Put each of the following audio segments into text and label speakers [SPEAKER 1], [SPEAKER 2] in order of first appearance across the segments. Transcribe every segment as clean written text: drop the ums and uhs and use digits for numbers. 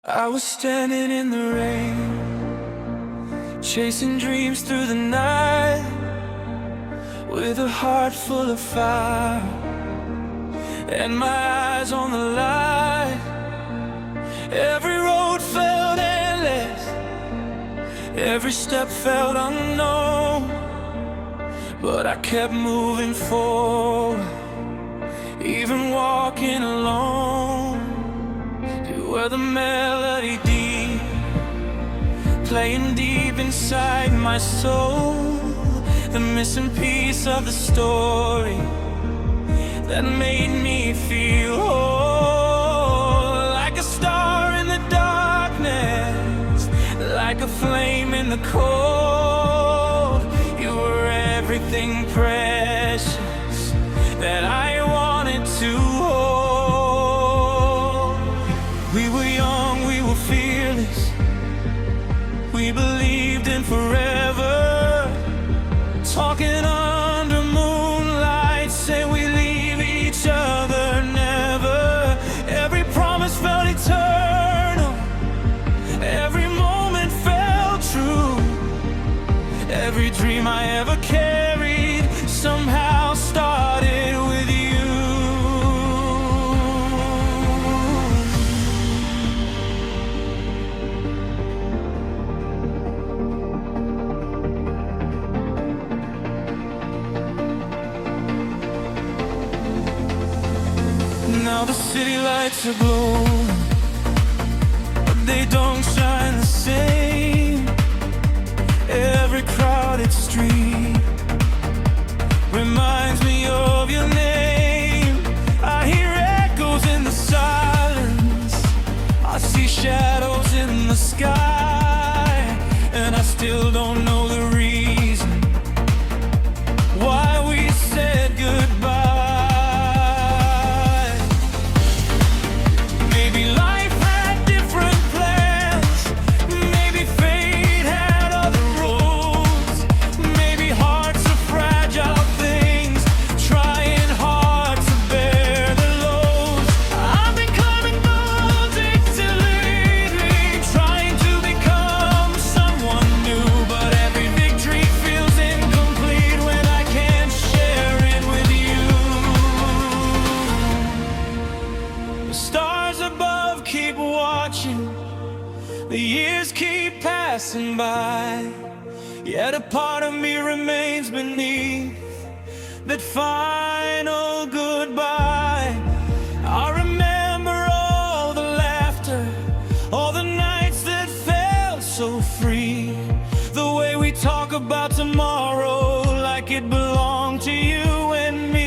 [SPEAKER 1] I was standing in the rain, chasing dreams through the night, with a heart full of fire, and my eyes on the light. Every road felt endless, every step felt unknown, but I kept moving forward, even walking alone. You were the melody deep, playing deep inside my soul, the missing piece of the story that made me feel whole. Like a star in the darkness, like a flame in the cold. You were everything precious that I wanted to hold. We were young, we were fearless, we believed in forever, talking under moonlight, say we leave each other never. Every promise felt eternal, every moment felt true. Every dream I ever carried somehow started with you. Now the city lights are glowing, but they don't shine the same. Every crowded street reminds me of your name. I hear echoes in the silence, I see shadows in the sky, and I still don't know the reason why we said goodbye. Keep watching, the years keep passing by, yet a part of me remains beneath that final goodbye. I remember all the laughter, all the nights that felt so free, the way we talk about tomorrow like it belonged to you and me.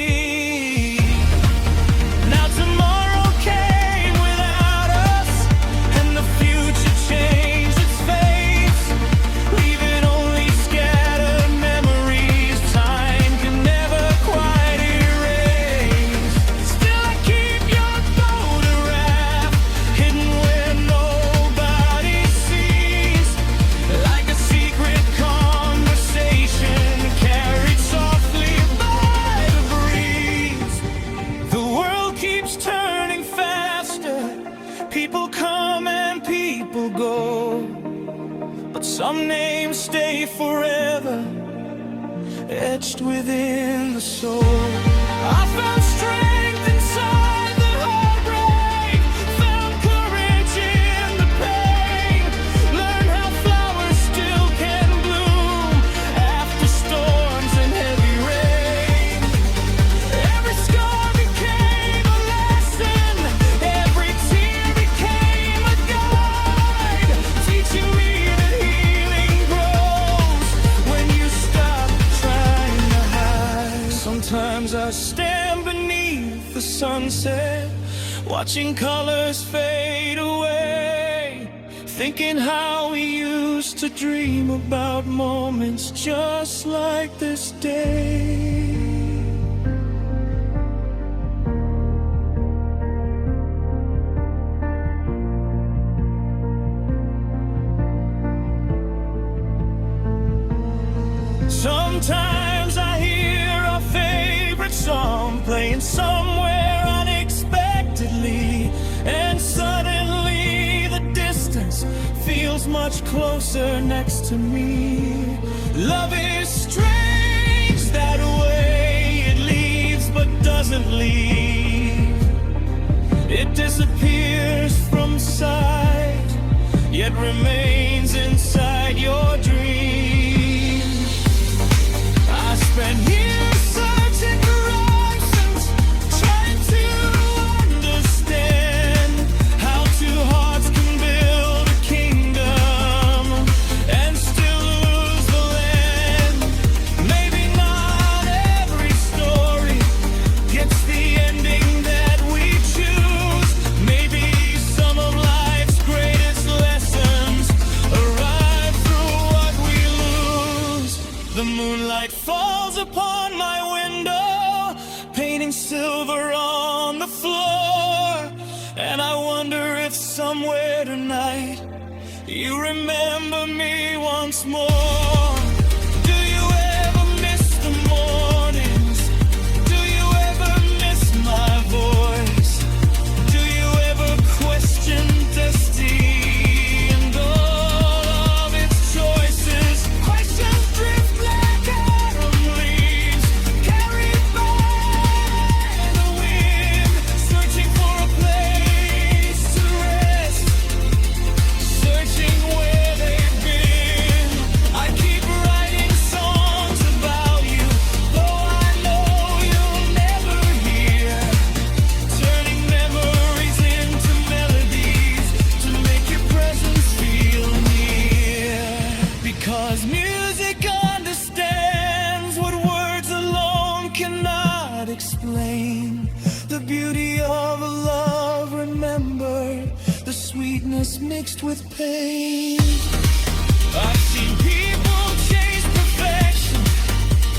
[SPEAKER 1] People come and people go, but some names stay forever, etched within the soul. I found strength inside the heartbreak, found courage in the pain, learned how flowers still can bloom after storms and heavy rain. Every scar became a lesson, every tear became a guide, teaching me that healing grows when you stop trying to hide. Sometimes I stand beneath the sunset, watching colors fade away, thinking how we used to dream about moments just like this day. Sometimes I hear our favorite song playing somewhere unexpectedly, and suddenly the distance feels much closer next to me. Love is strange that way, it leaves but doesn't leave. It disappears from sight, yet remains inside your dream. I spent years searching for options, trying to understand how two hearts can build a kingdom and still lose the land. Maybe not every story gets the ending that we choose. Maybe some of life's greatest lessons arrive through what we lose. The moonlight falls upon my window, painting silver on the floor, and I wonder if somewhere tonight you remember me once more. Do you ever miss the mornings? Do you ever miss my voice? Do you ever question destiny and all of its choices? Questions drift like autumn leaves, carried by the wind, searching for a place to rest, searching where they've been. I keep writing songs about you, though I know you'll never hear, turning memories into melodies to make your presence feel near. Because music understands what words alone cannot explain. The beauty of a love remembered, the sweetness mixed with pain. I've seen people chase perfection,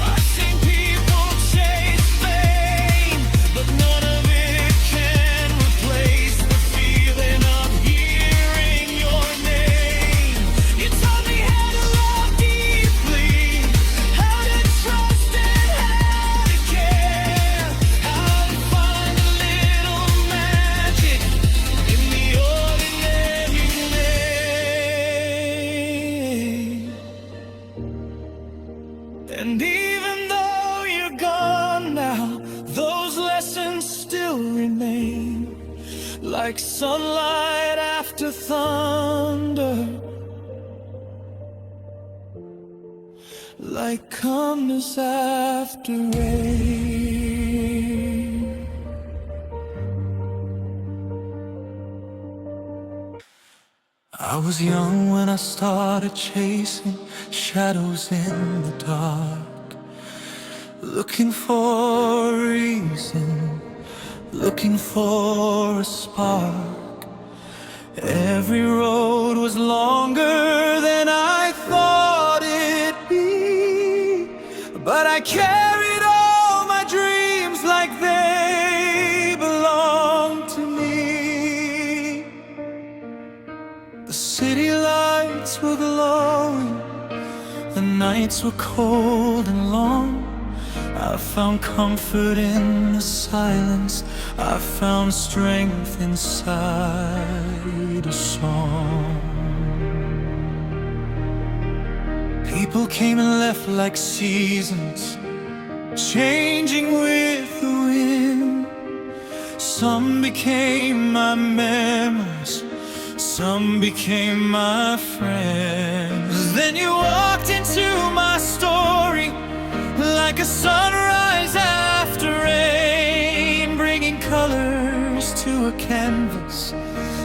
[SPEAKER 1] I've seen people chase fame, but none of it can replace the feeling of hearing your name. You taught me how to love deeply, how to trust and how to care, how to find a little magic in the ordinary day. And even though you're gone now, those lessons still remain, like sunlight after thunder, like calmness after rain. I was young when I started chasing shadows in the dark, looking for a reason, looking for a spark. Every road was longer than I thought it'd be, but I carried all my dreams like they belonged to me. The city lights were glowing, the nights were cold and long. I found comfort in the silence, I found strength inside a song. People came and left like seasons, changing with the wind. Some became my memories, some became my friends. Then you walked into my story like a sunrise after rain, bringing colors to a canvas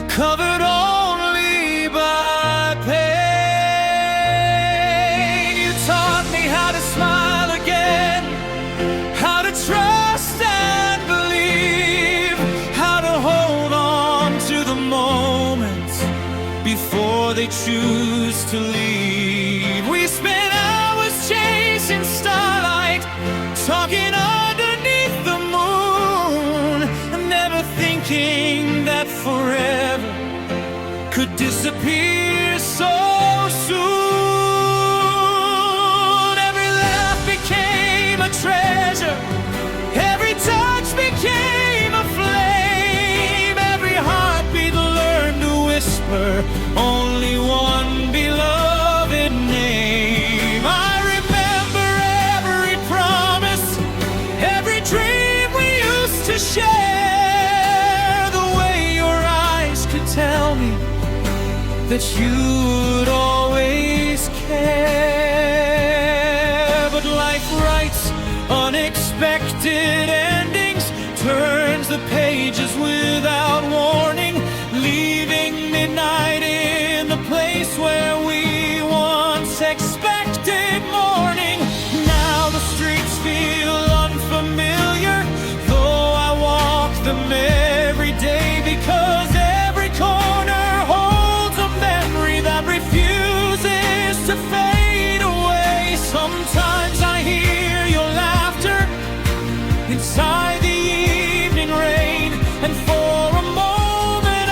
[SPEAKER 1] covered only by pain. You taught me how to smile again, how to trust and believe, how to hold on to the moments before they choose to leave. We spent hours chasing starlight, talking underneath the moon, never thinking that forever could disappear so soon. Every laugh became a treasure, every touch became a flame, every heartbeat learned to whisper only one tell me that you'd always care. But life writes unexpected endings, turns the pages without warning, leaving midnight in the place where we once expected morning. Now the streets feel unfamiliar, though I walk them every day, because every corner holds a memory that refuses to fade away. Sometimes I hear your laughter inside the evening rain, and for a moment I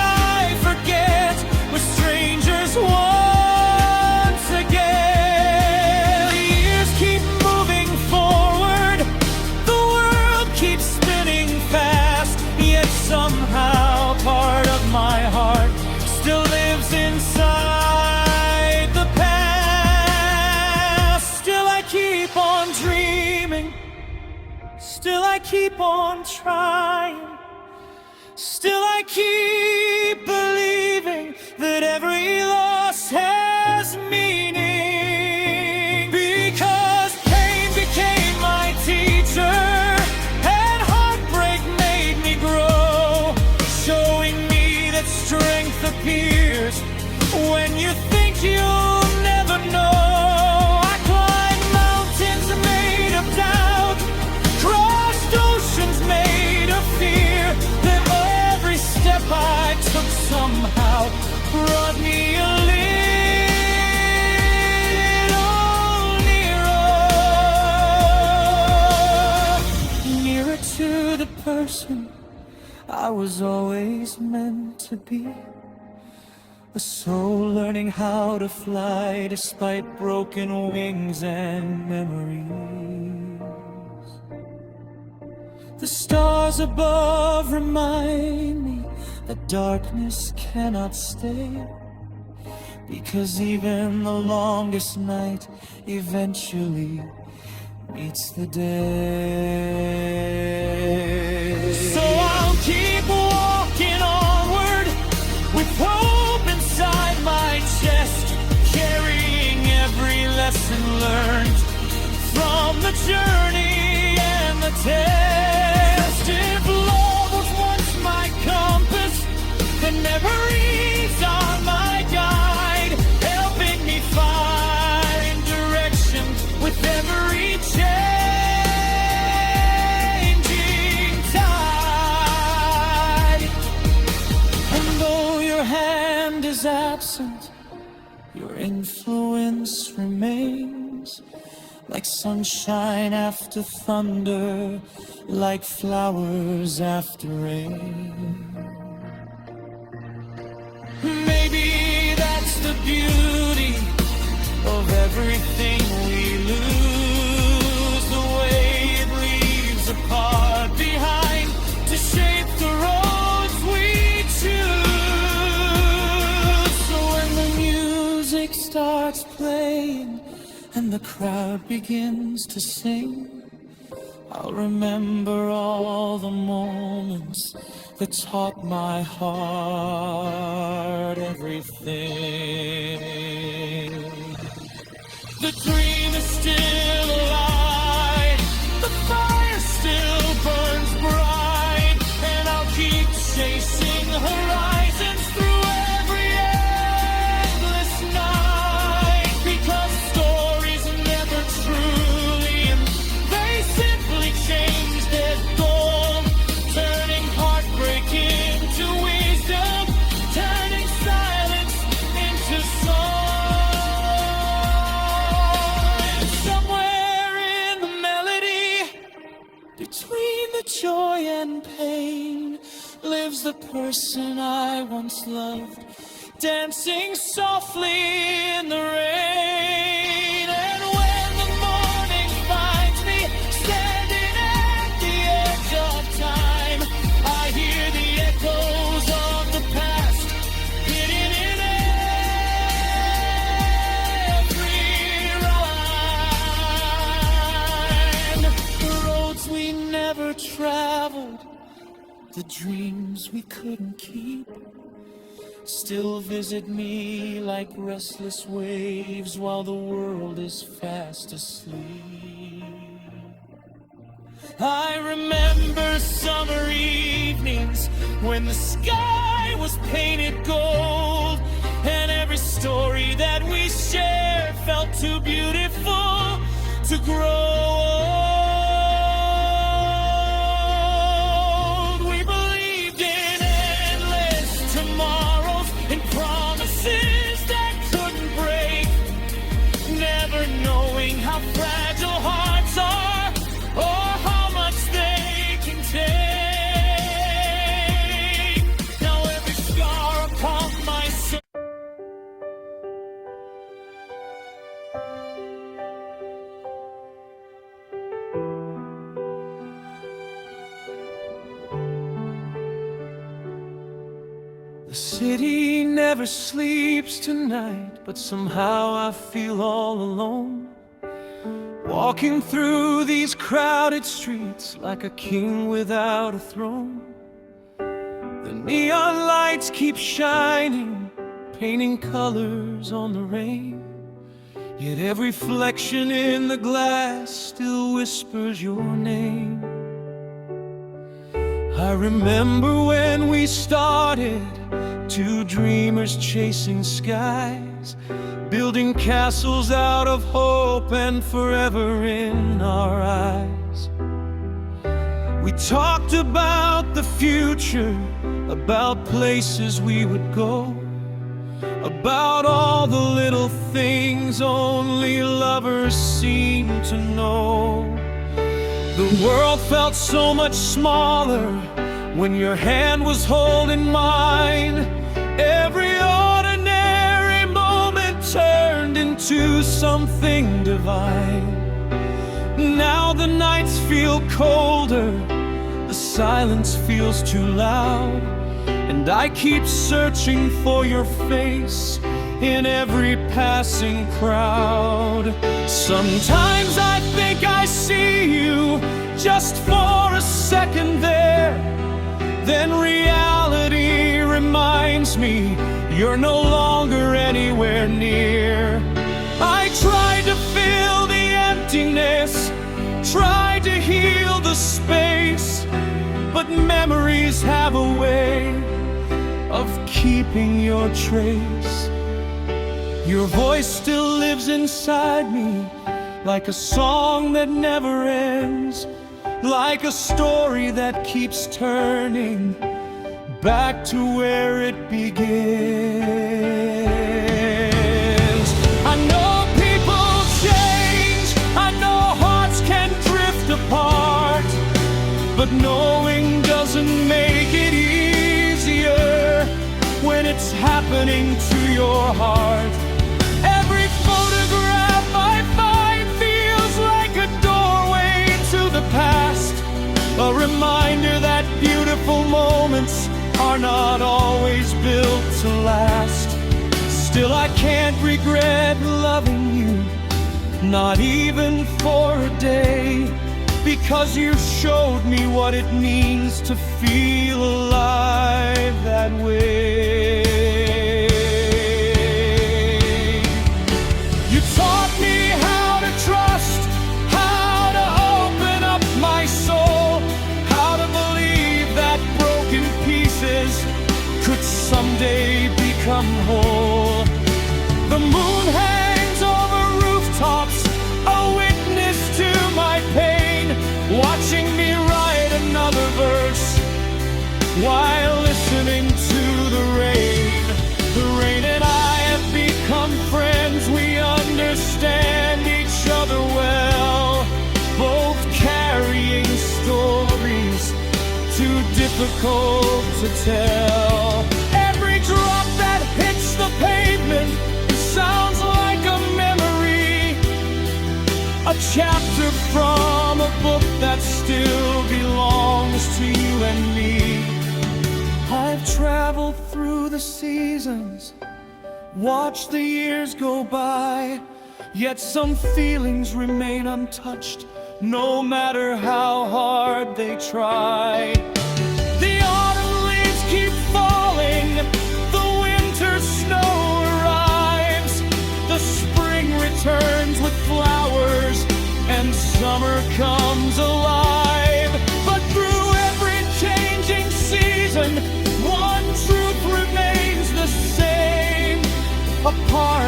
[SPEAKER 1] forget we're strangers once again. The years keep moving forward, the world keeps spinning fast, yet somehow part of my heart still lives inside the past. Still I keep on dreaming, still I keep on trying, still I keep believing that every loss has meaning. Because pain became my teacher, and heartbreak made me grow, showing me that strength appears when you think you'll never know. I climbed mountains made of doubt, crossed oceans made of fear, that every step I took somehow brought me a little nearer, nearer to the person I was always meant to be. A soul learning how to fly despite broken wings and memories. The stars above remind me that darkness cannot stay, because even the longest night eventually meets the day. So I'll keep walking onward with hope inside my chest, carrying every lesson learned from the journey and the test. If love was once my compass, then memories are my guide, helping me find direction with every changing tide. And though your hand is absent, your influence remains, like sunshine after thunder, like flowers after rain. Maybe that's the beauty of everything we lose, the way it leaves a part behind to shape the roads we choose. So when the music starts playing and the crowd begins to sing, I'll remember all the moments that taught my heart everything. The dream is still alive, the fire still burns bright, and I'll keep chasing horizons through every endless night, because stories never truly end, they simply change their goal, turning heartbreak into wisdom, turning silence into song. Somewhere in the melody, between the joy and pain, lives the person I once loved, dancing softly in the rain. And when the morning finds me standing at the edge of time, I hear the echoes of the past hidden in every rhyme. The roads we never traveled, the dreams we couldn't keep, still visit me like restless waves while the world is fast asleep. I remember summer evenings when the sky was painted gold, and every story that we shared felt too beautiful to grow old. We believed in endless tomorrows and promises that couldn't break, never knowing how fragile hearts are or how much they can take. Now every scar upon my soul. The city never sleeps tonight, but somehow I feel all alone, walking through these crowded streets like a king without a throne. The neon lights keep shining, painting colors on the rain, yet every reflection in the glass still whispers your name. I remember when we started, two dreamers chasing skies, building castles out of hope and forever in our eyes. We talked about the future, about places we would go, about all the little things only lovers seem to know. The world felt so much smaller when your hand was holding mine. Every ordinary moment turned into something divine. Now the nights feel colder, the silence feels too loud, and I keep searching for your face in every passing crowd. Sometimes I think I see you just for a second there, then reality reminds me you're no longer anywhere near. I tried to fill the emptiness, tried to heal the space, but memories have a way of keeping your trace. Your voice still lives inside me, like a song that never ends, like a story that keeps turning back to where it begins. I know people change, I know hearts can drift apart, but knowing doesn't make it easier when it's happening to your heart. Every photograph I find feels like a doorway to the past, a reminder that beautiful moments are not always built to last. Still, I can't regret loving you, not even for a day, because you showed me what it means to feel alive that way. You taught me how to trust, how to open up my soul, how to believe that broken pieces could someday become whole. The moon hangs over rooftops, a witness to my pain, watching me write another verse while listening to the rain. The rain and I have become friends, we understand each other well, both carrying stories too difficult to tell. Every drop that hits the pavement sounds like a memory, a chapter from a book that still belongs to you and me. I've traveled through the seasons, watched the years go by, yet some feelings remain untouched, no matter how hard they try. The autumn leaves keep falling, the wind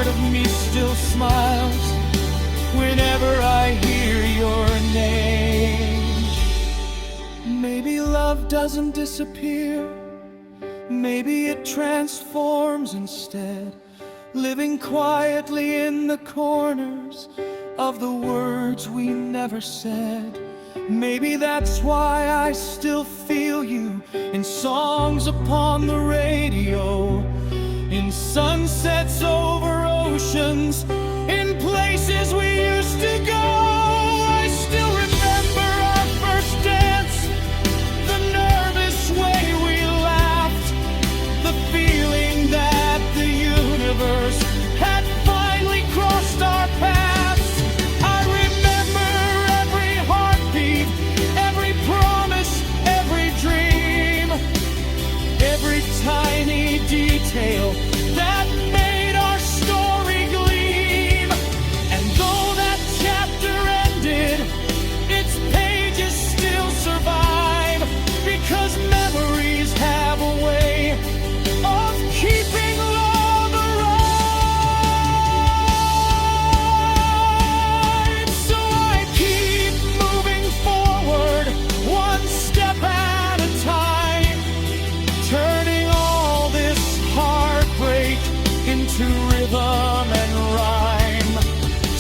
[SPEAKER 1] part of me still smiles whenever I hear your name. Maybe love doesn't disappear, maybe it transforms instead, living quietly in the corners of the words we never said. Maybe that's why I still feel you in songs upon the radio, in sunsets over oceans, in places we used to go. I still remember our first dance, the nervous way we laughed, the feeling that the universe had finally crossed our paths. I remember every heartbeat, every promise, every dream, every tiny detail that made our story gleam. And though that chapter ended, its pages still survive, because memories have a way of keeping love alive. So I keep moving forward, one step at a time, turning all this heartbreak into rhythm and rhyme,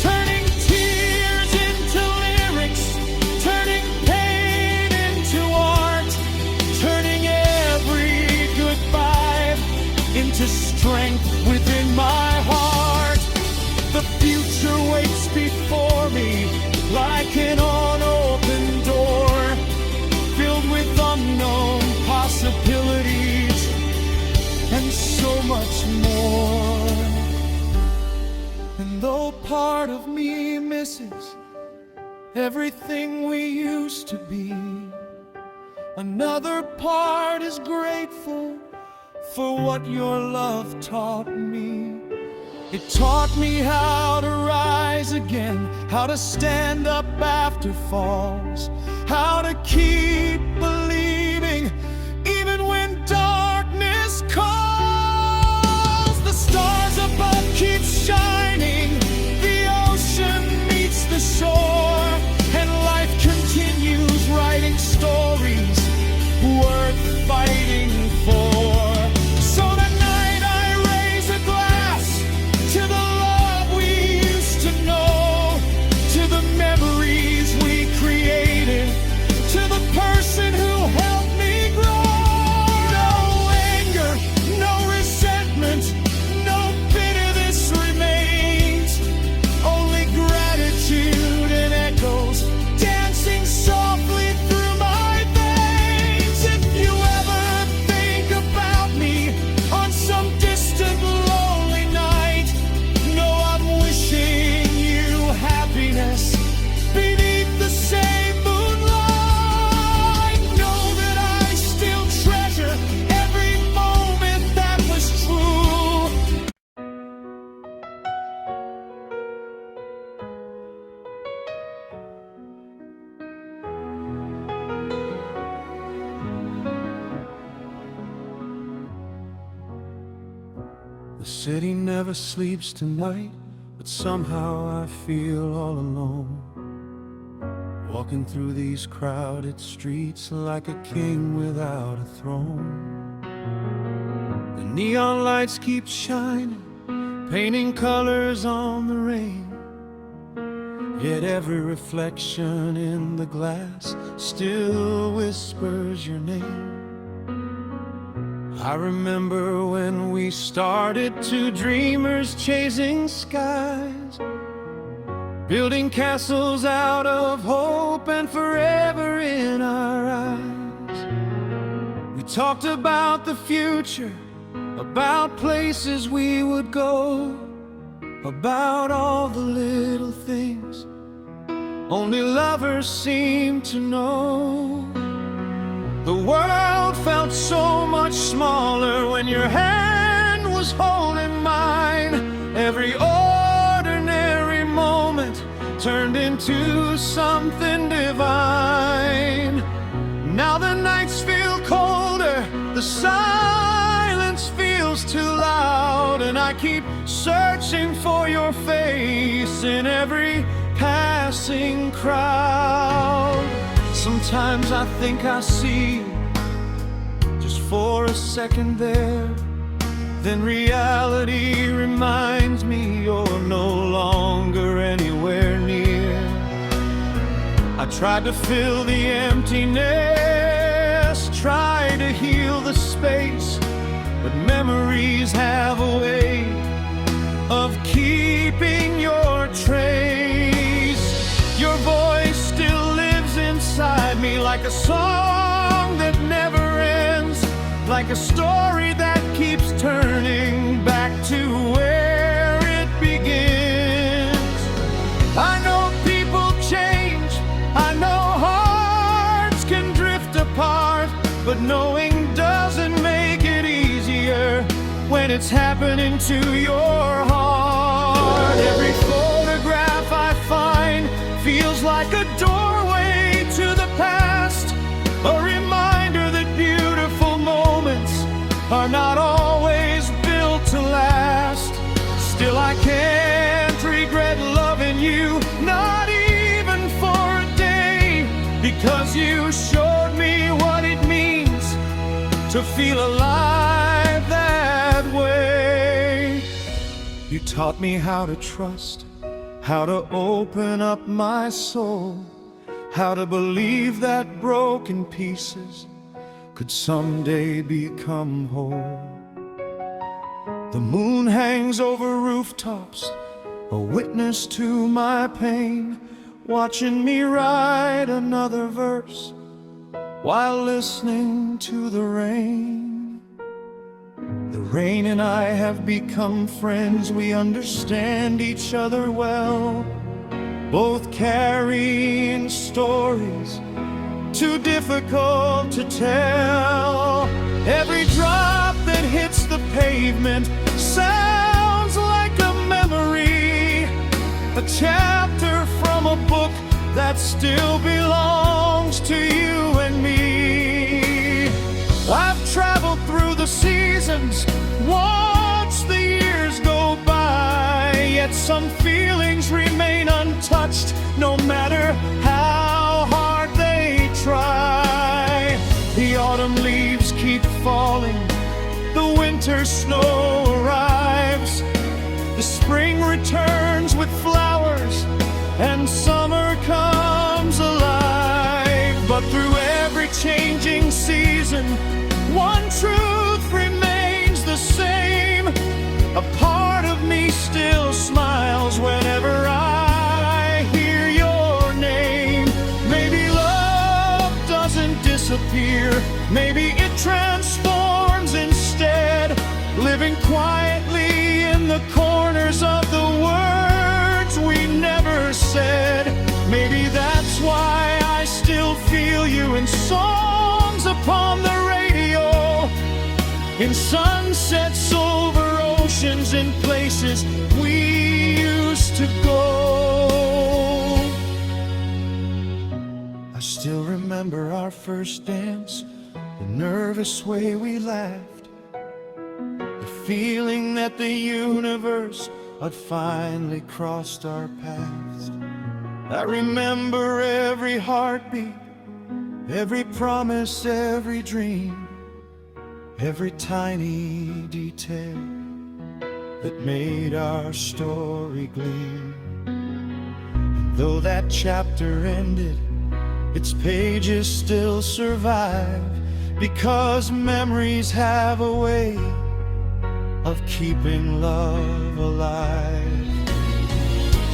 [SPEAKER 1] turning tears into lyrics, turning pain into art, turning every goodbye into strength within my heart. The future waits before me like an unopened door, filled with unknown possibilities and so much more. And though part of me misses everything we used to be, another part is grateful for what your love taught me. It taught me how to rise again, how to stand up after falls, how to keep believing even when darkness calls. The stars above keep shining, the ocean meets the shore, and life continues writing stories worth fighting for. So tonight I raise a glass to the love we used to know, to the memories we created, to the person who helped me grow. No anger, no resentment, no bitterness remains, only gratitude and echoes dancing softly through my veins. If you ever think about me on some distant lonely night, know I'm wishing you happiness beneath the same moonlight. Know that I still treasure every moment that was true. The city never sleeps tonight, but somehow I feel all alone, walking through these crowded streets like a king without a throne. The neon lights keep shining, painting colors on the rain, yet every reflection in the glass still whispers your name. I remember when we started, two dreamers chasing skies, building castles out of hope and forever in our eyes. We talked about the future, about places we would go, about all the little things only lovers seem to know. The world felt so much smaller when your hand was holding mine. Every ordinary moment turned into something divine. Now the nights feel colder, the silence feels too loud, and I I keep searching for your face in every passing crowd. Sometimes I think I see you just for a second there, then reality reminds me you're no longer anywhere near. I tried to fill the emptiness, tried to heal the space, but memories have a way of keeping your trace. Your voice still lives inside me like a song that never ends, like a story that keeps turning back to where it begins. I know people change, I know hearts can drift apart, but knowing doesn't make it easier when it's happening to your heart. Every photograph I find feels like a doorway to the past, a reminder that beautiful moments are not always built to last. Still I can't regret loving you, not even for a day, because you showed me what it means to feel alive that way. You taught me how to trust, how to open up my soul, how to believe that broken pieces could someday become whole. The moon hangs over rooftops, a witness to my pain, watching me write another verse while listening to the rain. The rain and I have become friends, we understand each other well, both carrying stories too difficult to tell. Every drop that hits the pavement sounds like a memory, a chapter from a book that still belongs to you and me. I've traveled through the seasons, watched the years go by, yet some feelings remain untouched, no matter how hard they try. The autumn leaves keep falling, the winter snow arrives, the spring returns with flowers, and summer comes alive. But through every changing season, one truth remains the same. A part of me still smiles whenever I hear your name. Maybe love doesn't disappear, maybe it transforms instead, living quietly in the corners of the words we never said. Maybe that's why I still feel you in songs upon the radio, in sunsets over oceans, in places we used to go. I still remember our first dance, the nervous way we laughed, the feeling that the universe had finally crossed our paths. I remember every heartbeat, every promise, every dream, every tiny detail that made our story gleam. And though that chapter ended, its pages still survive, because memories have a way of keeping love alive.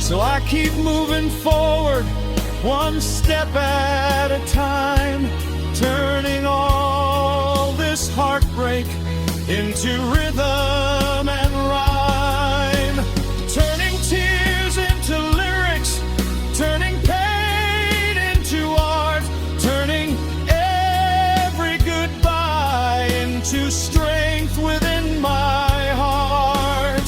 [SPEAKER 1] So I keep moving forward, one step at a time, turning all this heartbreak into rhythm and rhyme, turning tears into lyrics, turning pain into art, turning every goodbye into strength within my heart.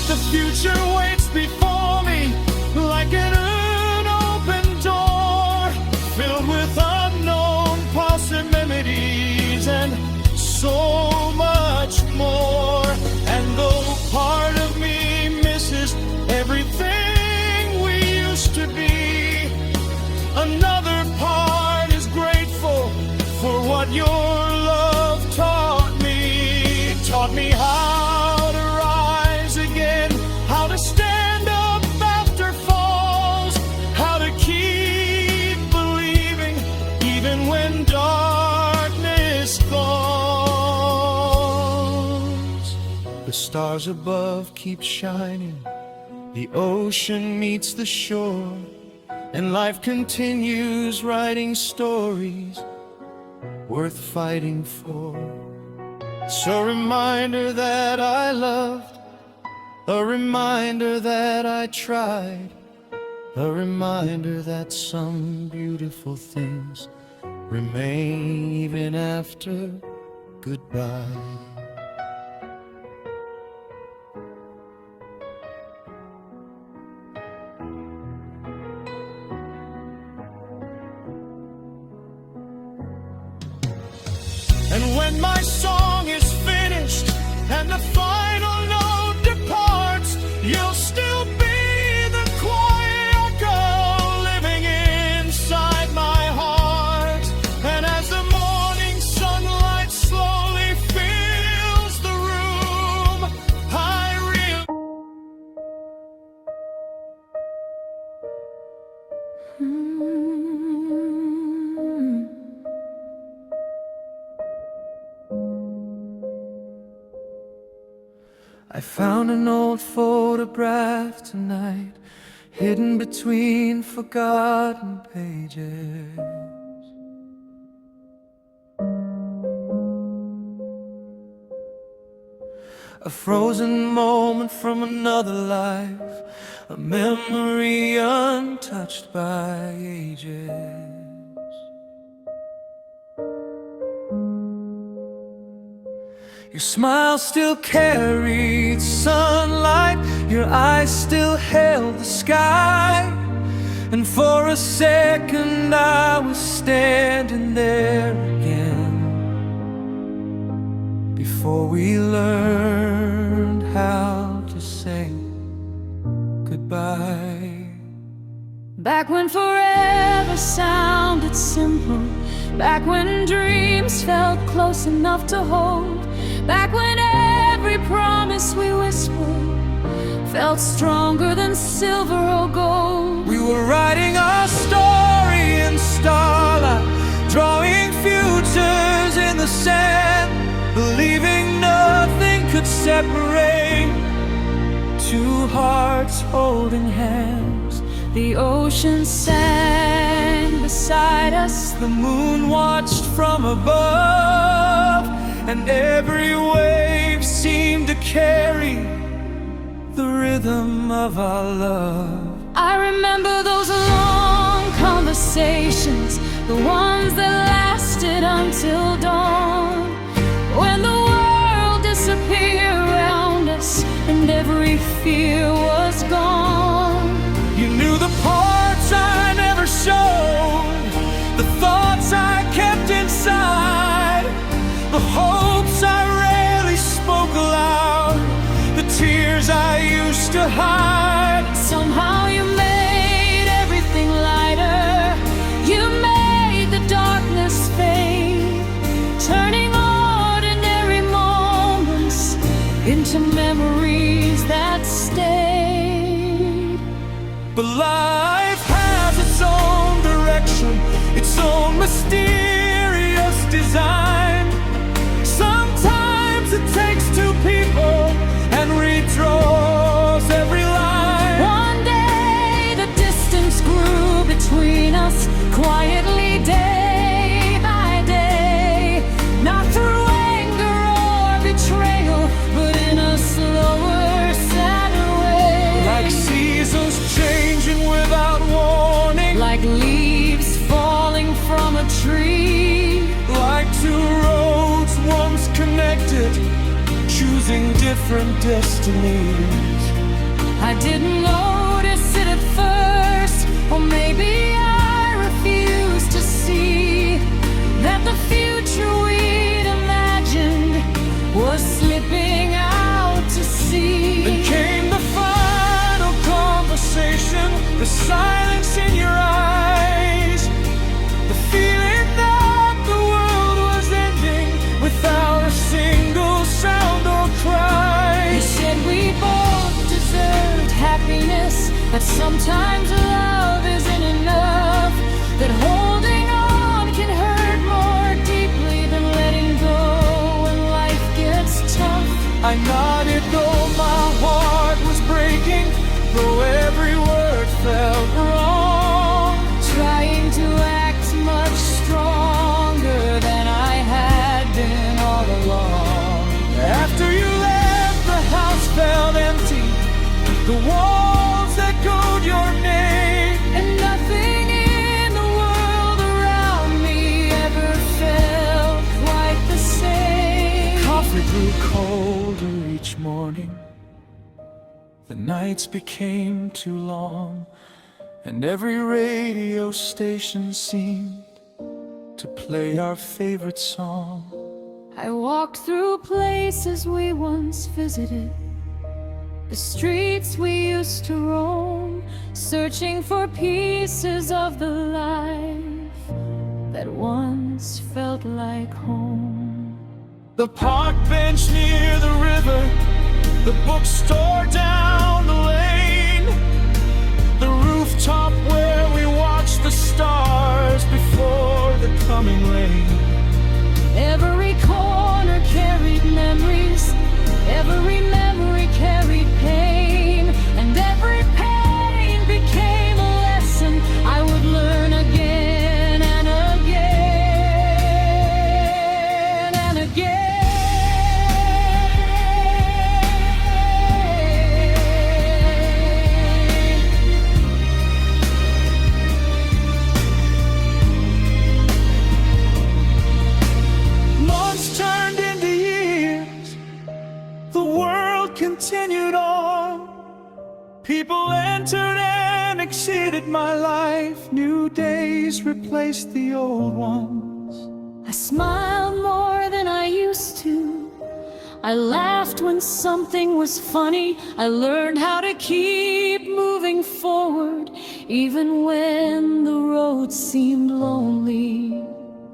[SPEAKER 1] The future waits before me like an unopened door, filled with unknown possibilities and so much more. And stars above keep shining, the ocean meets the shore, and life continues writing stories worth fighting for. It's a reminder that I loved, a reminder that I tried, a reminder that some beautiful things remain even after goodbye. And when my song is finished and the final note departs, you'll still be the quiet echo living inside my heart. And as the morning sunlight slowly fills the room, I realize I found an old photograph tonight, hidden between forgotten pages. A frozen moment from another life, a memory untouched by ages. Your smile still carried sunlight, your eyes still held the sky, and for a second I was standing there again, before we learned how to say goodbye.
[SPEAKER 2] Back when forever sounded simple, back when dreams felt close enough to hold, back when every promise we whispered felt stronger than silver or gold.
[SPEAKER 1] We were writing our story in starlight, drawing futures in the sand, believing nothing could separate two hearts holding hands.
[SPEAKER 2] The ocean sang beside us,
[SPEAKER 1] the moon watched from above, and every wave seemed to carry the rhythm of our love.
[SPEAKER 2] I remember those long conversations, the ones that lasted until dawn, when the world disappeared around us and every fear was gone.
[SPEAKER 1] You knew the parts I never showed, the thoughts I kept inside, the hopes I rarely spoke aloud, the tears I used to hide.
[SPEAKER 2] Somehow you made everything lighter, you made the darkness fade, turning ordinary moments into memories that stayed.
[SPEAKER 1] But life has its own direction, its own mysterious design. Sometimes it takes two people and redraws every line.
[SPEAKER 2] One day the distance grew between us, quietly day by day, not through anger or betrayal, but in a slower, sadder way.
[SPEAKER 1] Like seasons changing without warning,
[SPEAKER 2] like leaves falling from a tree,
[SPEAKER 1] like two roads once connected, choosing different destinies.
[SPEAKER 2] I didn't notice it at first, or maybe I refused to see that the future we'd imagined was slipping out to sea.
[SPEAKER 1] Then came the final conversation, the silence in your eyes, the feeling that the world was ending without a single sound or cry.
[SPEAKER 2] You said we both deserved happiness, that sometimes love isn't enough, that holding on can hurt more deeply than letting go when life gets tough.
[SPEAKER 1] I nodded though the walls echoed your name,
[SPEAKER 2] and nothing in the world around me ever felt quite the same.
[SPEAKER 1] Coffee grew colder each morning, the nights became too long, and every radio station seemed to play our favorite song.
[SPEAKER 2] I walked through places we once visited, the streets we used to roam, searching for pieces of the life that once felt like home.
[SPEAKER 1] The park bench near the river, the bookstore down the lane, the rooftop where we watched the stars before the coming rain.
[SPEAKER 2] Every corner carried memories, every memory carried pain, and every pain became a lesson I would learn again and again and again.
[SPEAKER 1] Continued on, people entered and exceeded my life. New days replaced the old ones.
[SPEAKER 2] I smiled more than I used to, I laughed when something was funny. I learned how to keep moving forward, even when the road seemed lonely.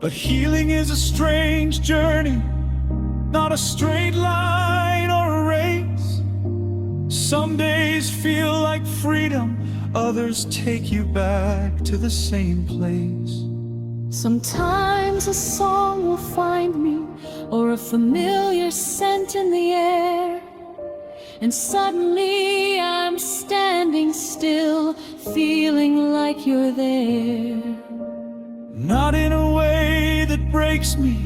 [SPEAKER 1] But healing is a strange journey, not a straight line or a race. Some days feel like freedom, others take you back to the same place.
[SPEAKER 2] Sometimes a song will find me, or a familiar scent in the air, and suddenly I'm standing still, feeling like you're there.
[SPEAKER 1] Not in a way that breaks me,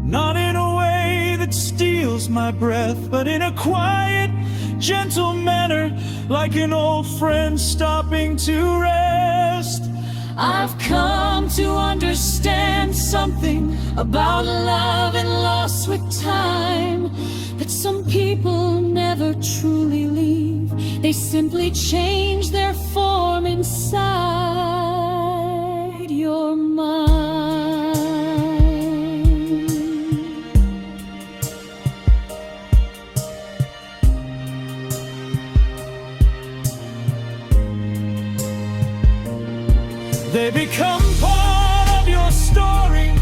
[SPEAKER 1] not in a way that steals my breath, but in a quiet, gentle manner, like an old friend stopping to rest.
[SPEAKER 2] I've come to understand something about love and loss with time, that some people never truly leave, they simply change their form inside your mind.
[SPEAKER 1] They become part of your story,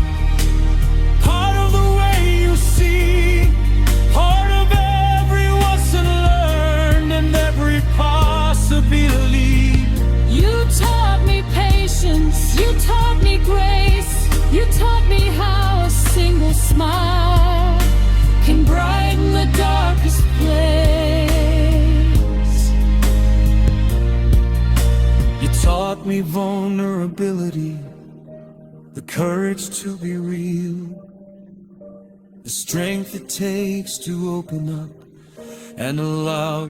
[SPEAKER 1] part of the way you see, part of every lesson learned and every possibility.
[SPEAKER 2] You taught me patience, you taught me grace, you taught me how a single smile can brighten the darkest place.
[SPEAKER 1] You taught me vulnerability, the courage to be real, the strength it takes to open up and allow